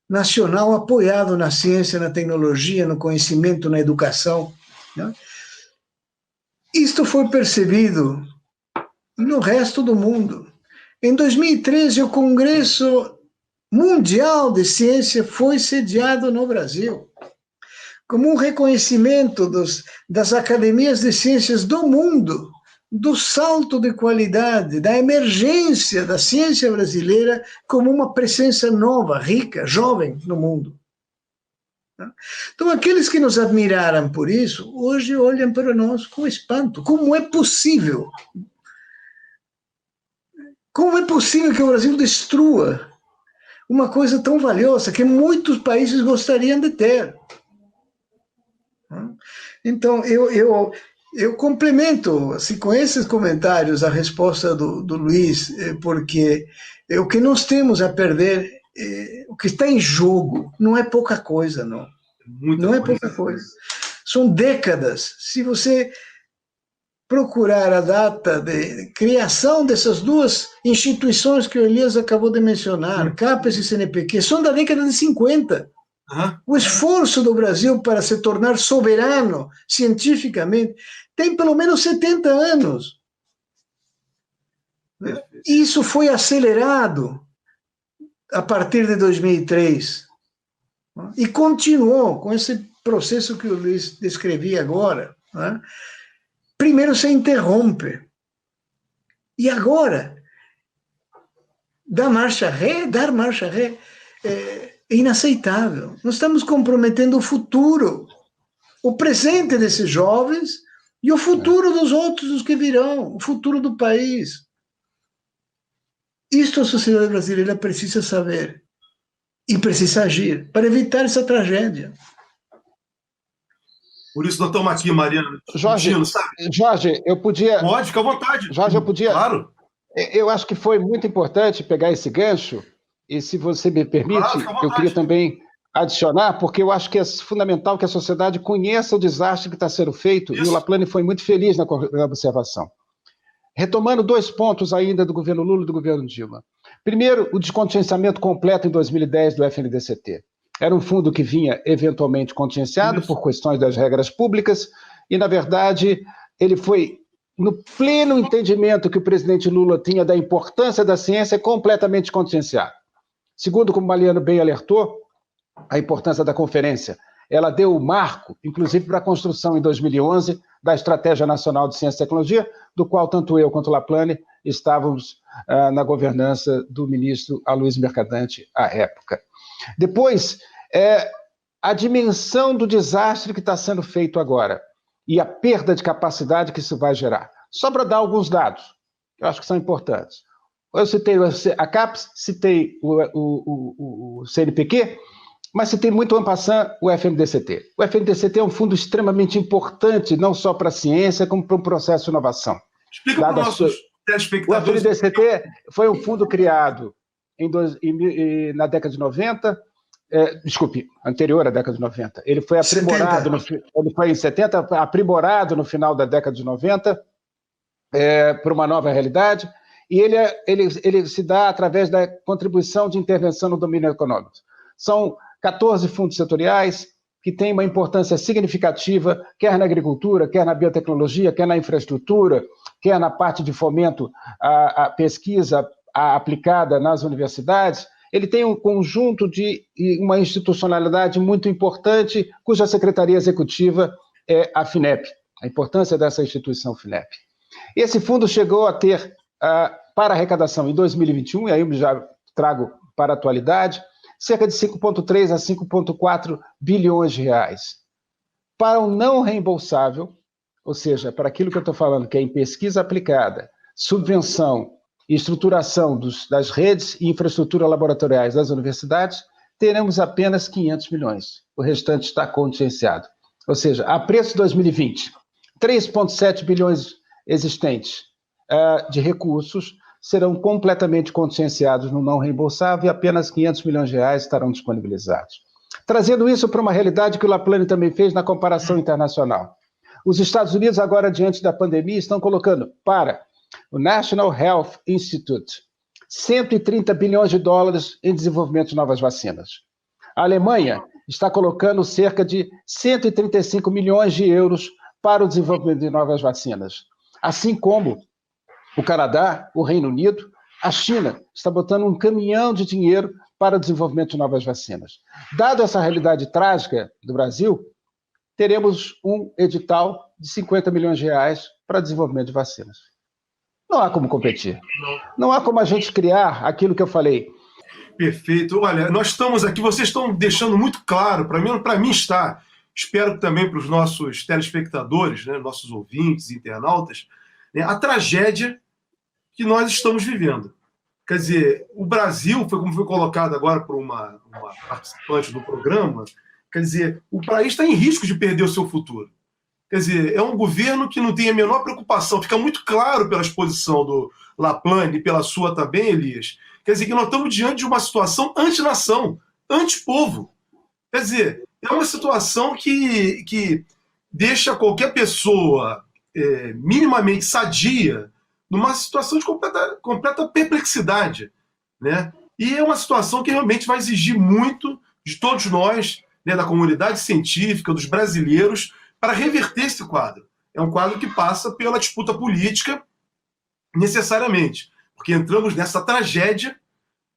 nacional apoiado na ciência, na tecnologia, no conhecimento, na educação. Né? Isto foi percebido no resto do mundo. Em 2013, o Congresso Mundial de Ciência foi sediado no Brasil, como um reconhecimento das academias de ciências do mundo, do salto de qualidade, da emergência da ciência brasileira como uma presença nova, rica, jovem no mundo. Então, aqueles que nos admiraram por isso, hoje olham para nós com espanto. Como é possível? Como é possível que o Brasil destrua uma coisa tão valiosa que muitos países gostariam de ter? Então, eu complemento assim, com esses comentários a resposta do Luiz, porque o que nós temos a perder, o que está em jogo, não é pouca coisa, não. Não é pouca coisa. São décadas. Se você procurar a data de criação dessas duas instituições que o Elias acabou de mencionar, CAPES e CNPq, são da década de 50. O esforço do Brasil para se tornar soberano cientificamente tem pelo menos 70 anos. Isso foi acelerado a partir de 2003 e continuou com esse processo que o Luiz descrevia agora. Primeiro se interrompe e agora dar marcha ré é inaceitável. Nós estamos comprometendo o futuro, o presente desses jovens e o futuro dos outros, os que virão, o futuro do país. Isto a sociedade brasileira precisa saber e precisa agir para evitar essa tragédia. Por isso, nós estamos aqui, Mariana. Jorge, eu podia... Pode, fica à vontade. Jorge, eu podia... Claro. Eu acho que foi muito importante pegar esse gancho, e se você me permite, eu queria também adicionar, porque eu acho que é fundamental que a sociedade conheça o desastre que está sendo feito, e o Laplane foi muito feliz na observação. Retomando 2 pontos ainda do governo Lula e do governo Dilma. Primeiro, o descontingenciamento completo em 2010 do FNDCT. Era um fundo que vinha eventualmente contingenciado por questões das regras públicas, e, na verdade, ele foi, no pleno entendimento que o presidente Lula tinha da importância da ciência, completamente contingenciado. Segundo, como o Mariano bem alertou, a importância da conferência. Ela deu o marco, inclusive, para a construção, em 2011, da Estratégia Nacional de Ciência e Tecnologia, do qual tanto eu quanto o Laplane estávamos na governança do ministro Aloysio Mercadante à época. Depois, a dimensão do desastre que está sendo feito agora e a perda de capacidade que isso vai gerar. Só para dar alguns dados, que eu acho que são importantes. Eu citei a CAPES, citei o CNPq, mas citei muito en passant o FNDCT. O FNDCT é um fundo extremamente importante, não só para a ciência, como para o processo de inovação. Explica para os nossos telespectadores. O FNDCT foi um fundo criado na década de 90, anterior à década de 90. Ele foi aprimorado, ele foi em 70, aprimorado no final da década de 90, para uma nova realidade, e ele se dá através da contribuição de intervenção no domínio econômico. São 14 fundos setoriais que têm uma importância significativa, quer na agricultura, quer na biotecnologia, quer na infraestrutura, quer na parte de fomento à pesquisa aplicada nas universidades. Ele tem um conjunto de uma institucionalidade muito importante, cuja secretaria executiva é a FINEP, a importância dessa instituição FINEP. Esse fundo chegou a ter, para arrecadação em 2021, e aí eu já trago para a atualidade, cerca de 5,3 a 5,4 bilhões de reais. Para o não reembolsável, ou seja, para aquilo que eu estou falando, que é em pesquisa aplicada, subvenção e estruturação das redes e infraestrutura laboratoriais das universidades, teremos apenas 500 milhões. O restante está contingenciado. Ou seja, a preço de 2020, 3,7 bilhões existentes de recursos serão completamente contingenciados no não reembolsável e apenas 500 milhões de reais estarão disponibilizados. Trazendo isso para uma realidade que o Laplane também fez na comparação internacional. Os Estados Unidos, agora, diante da pandemia, estão colocando para o National Health Institute 130 bilhões de dólares em desenvolvimento de novas vacinas. A Alemanha está colocando cerca de 135 milhões de euros para o desenvolvimento de novas vacinas. Assim como o Canadá, o Reino Unido, a China está botando um caminhão de dinheiro para o desenvolvimento de novas vacinas. Dado essa realidade trágica do Brasil, teremos um edital de 50 milhões de reais para desenvolvimento de vacinas. Não há como competir. Não há como a gente criar aquilo que eu falei. Perfeito. Olha, nós estamos aqui, vocês estão deixando muito claro, para mim está, espero que também para os nossos telespectadores, né, nossos ouvintes, internautas, né, a tragédia que nós estamos vivendo. Quer dizer, o Brasil, como foi colocado agora por uma participante do programa, quer dizer, o país está em risco de perder o seu futuro. Quer dizer, é um governo que não tem a menor preocupação, fica muito claro pela exposição do Laplane e pela sua também, Elias, quer dizer, que nós estamos diante de uma situação anti-nação, anti-povo. Quer dizer, é uma situação que deixa qualquer pessoa minimamente sadia numa situação de completa perplexidade, né? E é uma situação que realmente vai exigir muito de todos nós, né, da comunidade científica, dos brasileiros, para reverter esse quadro. É um quadro que passa pela disputa política necessariamente, porque entramos nessa tragédia,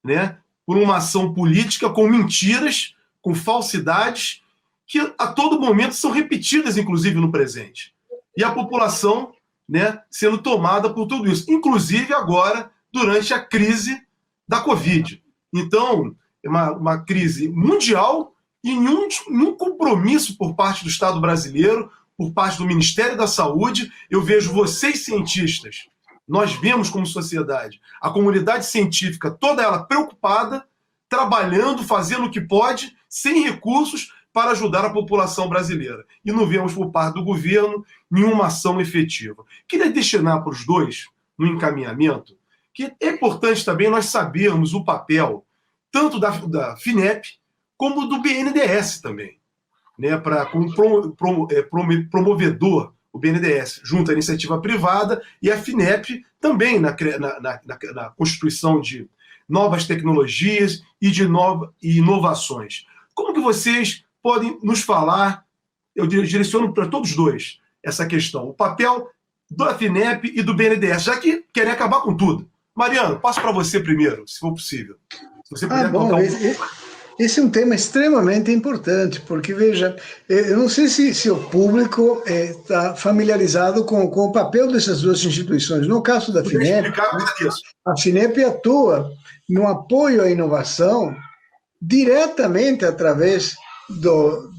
né, por uma ação política com mentiras, com falsidades, que a todo momento são repetidas, inclusive no presente. E a população, né, sendo tomada por tudo isso, inclusive agora, durante a crise da Covid. Então, é uma crise mundial e nenhum compromisso por parte do Estado brasileiro, por parte do Ministério da Saúde. Eu vejo vocês, cientistas, nós vemos como sociedade, a comunidade científica, toda ela preocupada, trabalhando, fazendo o que pode, sem recursos, para ajudar a população brasileira. E não vemos por parte do governo nenhuma ação efetiva. Queria destinar para os dois, no encaminhamento, que é importante também nós sabermos o papel tanto da FINEP como do BNDES também, né, como promovedor, o BNDES, junto à iniciativa privada, e a FINEP também na constituição de novas tecnologias e de inovações. Como que vocês podem nos falar, eu direciono para todos dois essa questão, o papel da FINEP e do BNDES, já que querem acabar com tudo. Mariano, passo para você primeiro, se for possível. Se você puder colocar Esse é um tema extremamente importante, porque, veja, eu não sei se o público está familiarizado com o papel dessas duas instituições. No caso da FINEP, a FINEP atua no apoio à inovação diretamente através do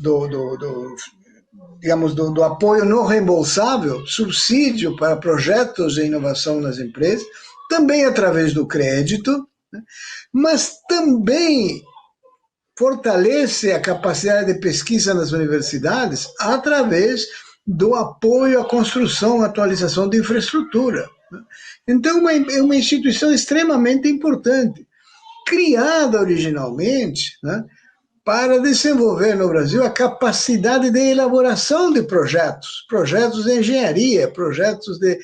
apoio não reembolsável, subsídio para projetos de inovação nas empresas, também através do crédito, né? Mas também fortalece a capacidade de pesquisa nas universidades através do apoio à construção, atualização de infraestrutura. Então, é uma instituição extremamente importante, criada originalmente, né, para desenvolver no Brasil a capacidade de elaboração de projetos de engenharia, projetos de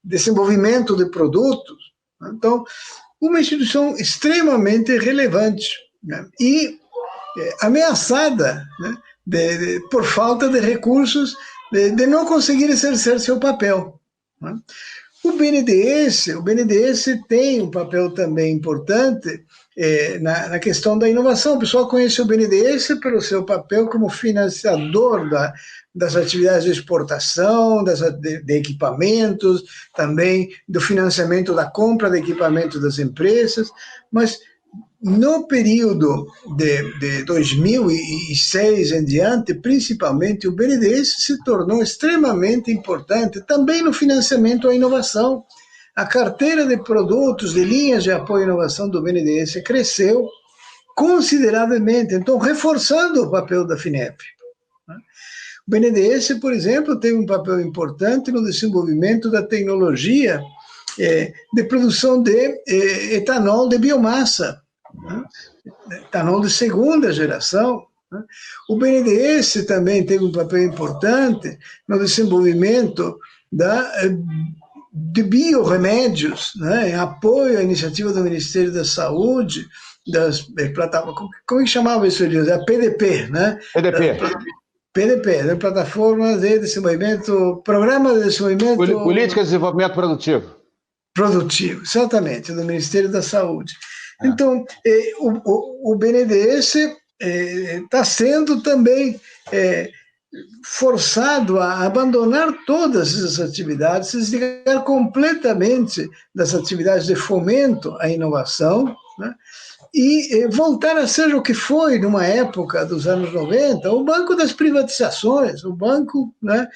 desenvolvimento de produtos. Então, uma instituição extremamente relevante, né, e ameaçada, né, por falta de recursos, de não conseguir exercer seu papel, né. O BNDES tem um papel também importante na questão da inovação. O pessoal conhece o BNDES pelo seu papel como financiador das atividades de exportação, de equipamentos, também do financiamento da compra de equipamentos das empresas, mas no período de 2006 em diante, principalmente, o BNDES se tornou extremamente importante também no financiamento à inovação. A carteira de produtos, de linhas de apoio à inovação do BNDES cresceu consideravelmente, então reforçando o papel da FINEP. O BNDES, por exemplo, teve um papel importante no desenvolvimento da tecnologia de produção de etanol de biomassa, etanol de segunda geração. O BNDES também teve um papel importante no desenvolvimento de bioremédios, né, em apoio à iniciativa do Ministério da Saúde, das plataformas, como é que chamava isso, Elias? A PDP, né? PDP, da Plataforma de Desenvolvimento, Programa de Desenvolvimento... Política de Desenvolvimento Produtivo. Produtivo, exatamente, do Ministério da Saúde. Então, o BNDES está sendo também forçado a abandonar todas essas atividades, se desligar completamente das atividades de fomento à inovação, né, e voltar a ser o que foi numa época dos anos 90, o banco das privatizações, o banco, né,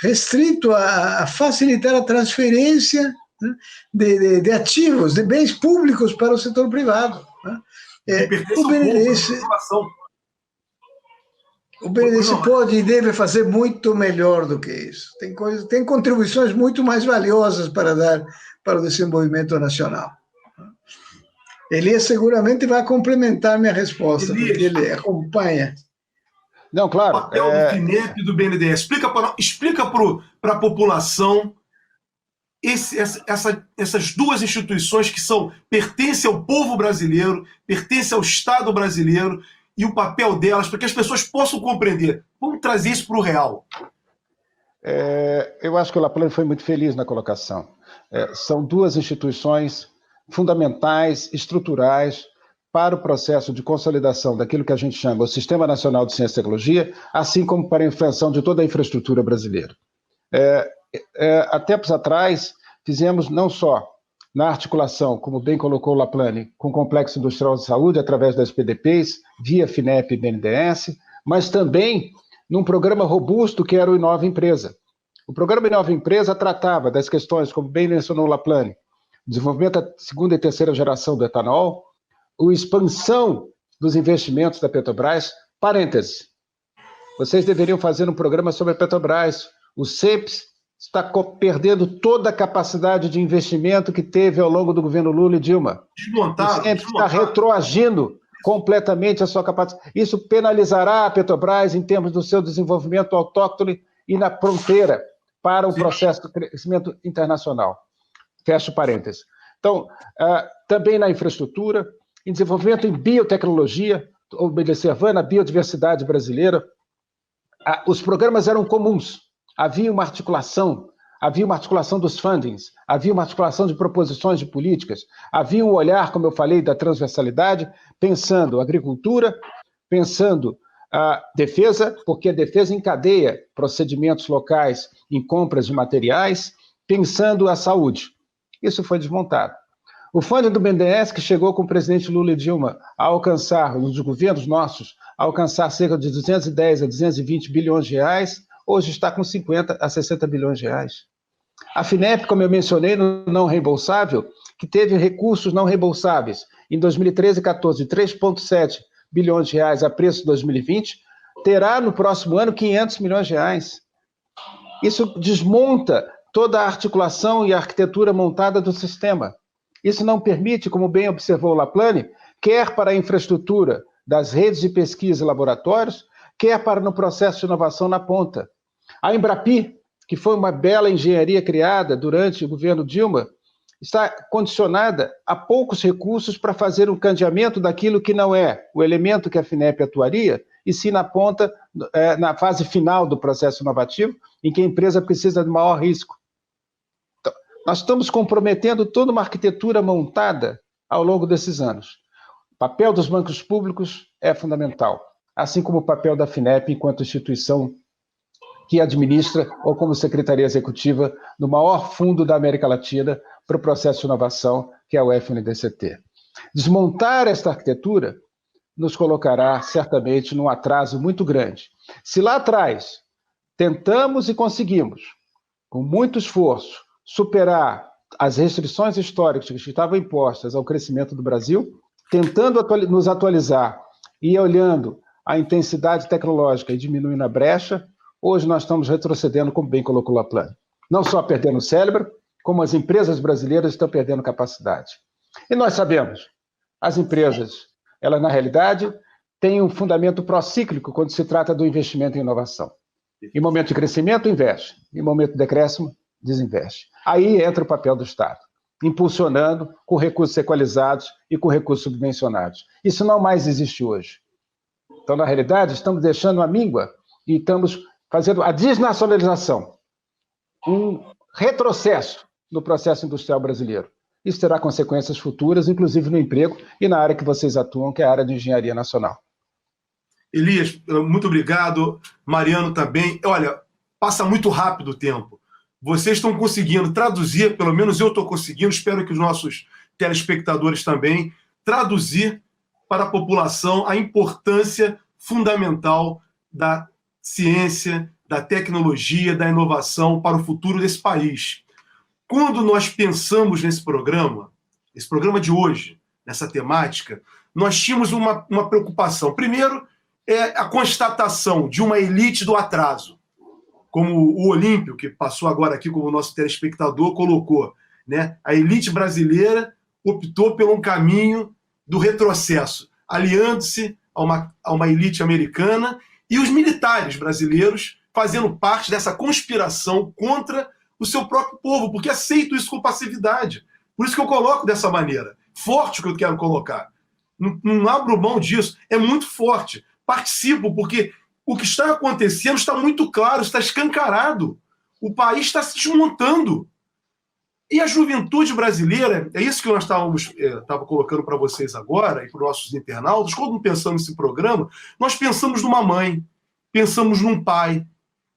restrito a facilitar a transferência, né, de ativos, de bens públicos para o setor privado. Né. O BNDES, pode e deve fazer muito melhor do que isso. Tem contribuições muito mais valiosas para dar para o desenvolvimento nacional. Elias seguramente vai complementar minha resposta, Elias, porque ele acompanha. Não, claro. O papel do FINEP e do BNDES. Explica para a população essas duas instituições que pertencem ao povo brasileiro, pertencem ao Estado brasileiro, e o papel delas, para que as pessoas possam compreender. Vamos trazer isso para o real. Eu acho que o Laplane foi muito feliz na colocação. São duas instituições fundamentais, estruturais, para o processo de consolidação daquilo que a gente chama o Sistema Nacional de Ciência e Tecnologia, assim como para a infração de toda a infraestrutura brasileira. Há tempos atrás, fizemos não só na articulação, como bem colocou o Laplane, com o Complexo Industrial de Saúde, através das PDPs, via FINEP e BNDES, mas também num programa robusto que era o Inova Empresa. O programa Inova Empresa tratava das questões, como bem mencionou o Laplane, desenvolvimento da segunda e terceira geração do etanol, a expansão dos investimentos da Petrobras. Parêntese, vocês deveriam fazer um programa sobre a Petrobras. O CEPS está perdendo toda a capacidade de investimento que teve ao longo do governo Lula e Dilma. Desmontado. O CEPS está retroagindo completamente a sua capacidade. Isso penalizará a Petrobras em termos do seu desenvolvimento autóctone e na fronteira para o processo de crescimento internacional. Fecho parênteses. Então, também na infraestrutura, em desenvolvimento em biotecnologia, observando a biodiversidade brasileira, os programas eram comuns. Havia uma articulação dos fundings, havia uma articulação de proposições de políticas, havia um olhar, como eu falei, da transversalidade, pensando agricultura, pensando a defesa, porque a defesa encadeia procedimentos locais em compras de materiais, pensando a saúde. Isso foi desmontado. O fundo do BNDES, que chegou com o presidente Lula e Dilma a alcançar, nos governos nossos, a alcançar cerca de 210 a 220 bilhões de reais, hoje está com 50 a 60 bilhões de reais. A FINEP, como eu mencionei, no não reembolsável, que teve recursos não reembolsáveis em 2013 e 2014, 3,7 bilhões de reais a preço de 2020, terá no próximo ano 500 milhões de reais. Isso desmonta toda a articulação e a arquitetura montada do sistema. Isso não permite, como bem observou o Laplane, quer para a infraestrutura das redes de pesquisa e laboratórios, quer para no processo de inovação na ponta. A Embrapi, que foi uma bela engenharia criada durante o governo Dilma, está condicionada a poucos recursos para fazer um candeamento daquilo que não é o elemento que a FINEP atuaria, e sim na ponta, na fase final do processo inovativo, em que a empresa precisa de maior risco. Então, nós estamos comprometendo toda uma arquitetura montada ao longo desses anos. O papel dos bancos públicos é fundamental, assim como o papel da FINEP enquanto instituição que administra, ou como secretaria executiva, no maior fundo da América Latina para o processo de inovação, que é o FNDCT. Desmontar esta arquitetura nos colocará, certamente, num atraso muito grande. Se lá atrás tentamos e conseguimos, com muito esforço, superar as restrições históricas que estavam impostas ao crescimento do Brasil, tentando nos atualizar e olhando a intensidade tecnológica e diminuindo a brecha, hoje nós estamos retrocedendo, como bem colocou o Laplane. Não só perdendo o cérebro, como as empresas brasileiras estão perdendo capacidade. E nós sabemos, as empresas, elas na realidade têm um fundamento procíclico quando se trata do investimento em inovação. Em momento de crescimento, investe. Em momento de decréscimo, desinveste. Aí entra o papel do Estado, impulsionando com recursos equalizados e com recursos subvencionados. Isso não mais existe hoje. Então, na realidade, estamos deixando a míngua e estamos fazendo a desnacionalização, um retrocesso no processo industrial brasileiro. Isso terá consequências futuras, inclusive no emprego e na área que vocês atuam, que é a área de engenharia nacional. Elias, muito obrigado. Mariano também. Olha, passa muito rápido o tempo. Vocês estão conseguindo traduzir, pelo menos eu estou conseguindo, espero que os nossos telespectadores também, traduzir para a população a importância fundamental da ciência, da tecnologia, da inovação para o futuro desse país. Quando nós pensamos nesse programa de hoje, nessa temática, nós tínhamos uma preocupação. Primeiro, é a constatação de uma elite do atraso, como o Olímpio, que passou agora aqui como nosso telespectador, colocou, né? A elite brasileira optou por um caminho do retrocesso, aliando-se a uma elite americana e os militares brasileiros fazendo parte dessa conspiração contra o seu próprio povo, porque aceitam isso com passividade. Por isso que eu coloco dessa maneira. Forte o que eu quero colocar. Não abro mão disso. É muito forte. Participo, porque o que está acontecendo está muito claro, está escancarado. O país está se desmontando. E a juventude brasileira, é isso que nós estava colocando para vocês agora e para os nossos internautas, quando pensamos nesse programa, nós pensamos numa mãe, pensamos num pai,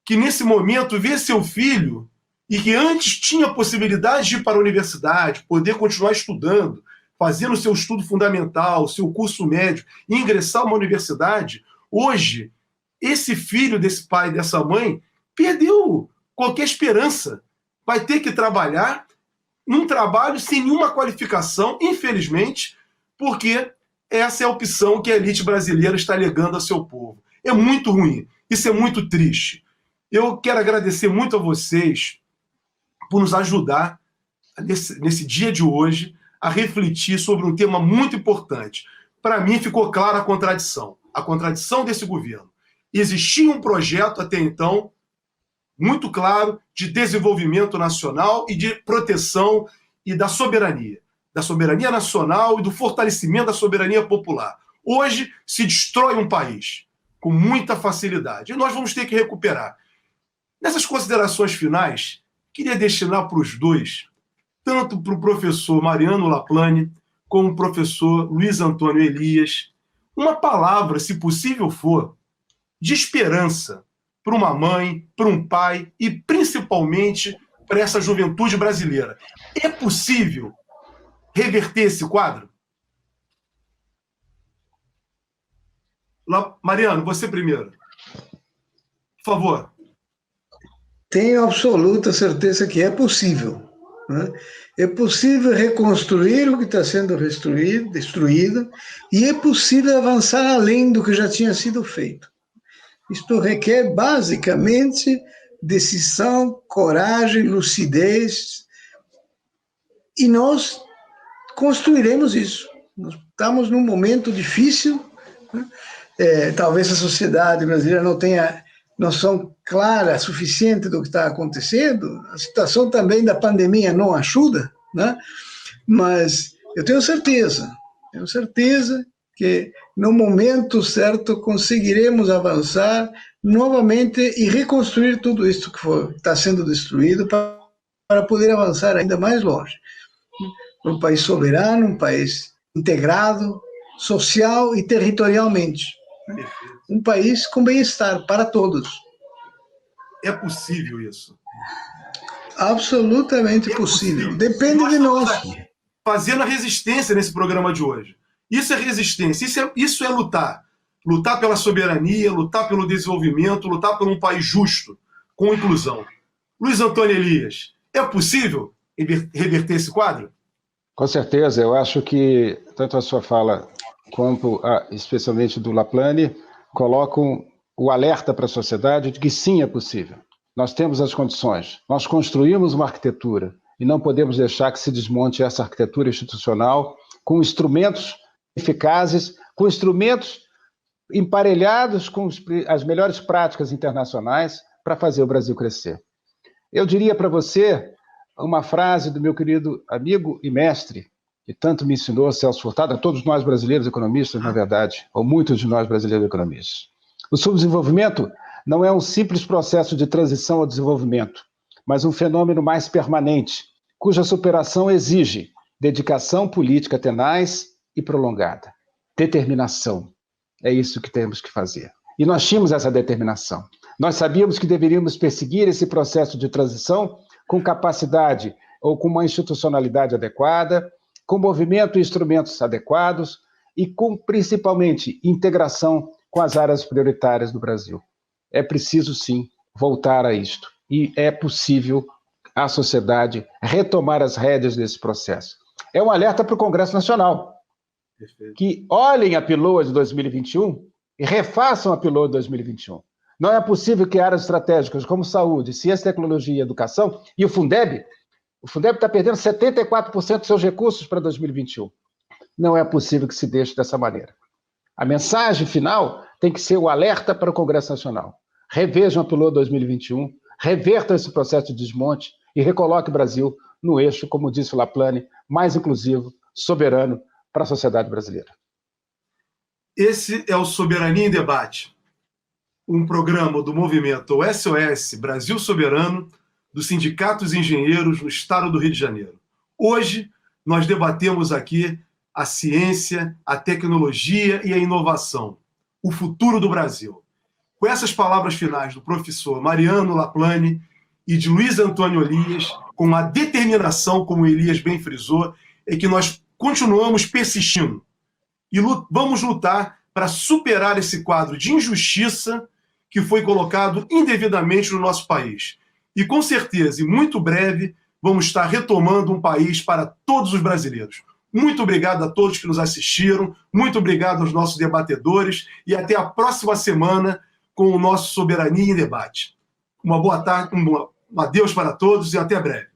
que nesse momento vê seu filho e que antes tinha a possibilidade de ir para a universidade, poder continuar estudando, fazendo o seu estudo fundamental, seu curso médio, e ingressar numa universidade, hoje, esse filho desse pai e dessa mãe perdeu qualquer esperança. Vai ter que trabalhar num trabalho sem nenhuma qualificação, infelizmente, porque essa é a opção que a elite brasileira está legando ao seu povo. É muito ruim, isso é muito triste. Eu quero agradecer muito a vocês por nos ajudar, nesse dia de hoje, a refletir sobre um tema muito importante. Para mim, ficou clara a contradição desse governo. Existia um projeto, até então, muito claro, de desenvolvimento nacional e de proteção e da soberania nacional e do fortalecimento da soberania popular. Hoje, se destrói um país com muita facilidade. E nós vamos ter que recuperar. Nessas considerações finais, queria destinar para os dois, tanto para o professor Mariano Laplane, como o professor Luiz Antônio Elias, uma palavra, se possível for, de esperança para uma mãe, para um pai e, principalmente, para essa juventude brasileira. É possível reverter esse quadro? Mariano, você primeiro. Por favor. Tenho absoluta certeza que é possível. Né? É possível reconstruir o que está sendo destruído e é possível avançar além do que já tinha sido feito. Isto requer, basicamente, decisão, coragem, lucidez, e nós construiremos isso. Nós estamos num momento difícil, né? Talvez a sociedade brasileira não tenha noção clara, suficiente do que está acontecendo, a situação também da pandemia não ajuda, né? Mas eu tenho certeza que no momento certo conseguiremos avançar novamente e reconstruir tudo isso que está sendo destruído para poder avançar ainda mais longe. Um país soberano, um país integrado, social e territorialmente. Um país com bem-estar para todos. É possível isso? Absolutamente possível. Depende de nós. Fazendo a resistência nesse programa de hoje. Isso é resistência, isso é lutar. Lutar pela soberania, lutar pelo desenvolvimento, lutar por um país justo, com inclusão. Luiz Antônio Elias, é possível reverter esse quadro? Com certeza, eu acho que tanto a sua fala quanto especialmente do Laplane colocam o alerta para a sociedade de que sim, é possível. Nós temos as condições, nós construímos uma arquitetura e não podemos deixar que se desmonte essa arquitetura institucional com instrumentos eficazes, com instrumentos emparelhados com as melhores práticas internacionais para fazer o Brasil crescer. Eu diria para você uma frase do meu querido amigo e mestre, que tanto me ensinou, Celso Furtado, a todos nós brasileiros economistas, na verdade, ou muitos de nós brasileiros economistas. O subdesenvolvimento não é um simples processo de transição ao desenvolvimento, mas um fenômeno mais permanente, cuja superação exige dedicação política tenaz e prolongada. Determinação. É isso que temos que fazer. E nós tínhamos essa determinação. Nós sabíamos que deveríamos perseguir esse processo de transição com capacidade ou com uma institucionalidade adequada, com movimento e instrumentos adequados e com, principalmente, integração com as áreas prioritárias do Brasil. É preciso, sim, voltar a isto. E é possível a sociedade retomar as rédeas desse processo. É um alerta para o Congresso Nacional, que olhem a PILOA de 2021 e refaçam a PILOA de 2021. Não é possível que áreas estratégicas como saúde, ciência, tecnologia e educação, e o Fundeb está perdendo 74% dos seus recursos para 2021. Não é possível que se deixe dessa maneira. A mensagem final tem que ser o alerta para o Congresso Nacional. Revejam a PILOA 2021, revertam esse processo de desmonte e recoloquem o Brasil no eixo, como disse o Laplane, mais inclusivo, soberano para a sociedade brasileira. Esse é o Soberania em Debate, um programa do movimento SOS Brasil Soberano, dos sindicatos engenheiros no estado do Rio de Janeiro. Hoje, nós debatemos aqui a ciência, a tecnologia e a inovação, o futuro do Brasil. Com essas palavras finais do professor Mariano Laplane e de Luiz Antônio Elias, com a determinação, como Elias bem frisou, é que nós continuamos persistindo e vamos lutar para superar esse quadro de injustiça que foi colocado indevidamente no nosso país. E com certeza, em muito breve, vamos estar retomando um país para todos os brasileiros. Muito obrigado a todos que nos assistiram, muito obrigado aos nossos debatedores e até a próxima semana com o nosso Soberania em Debate. Uma boa tarde, um adeus para todos e até breve.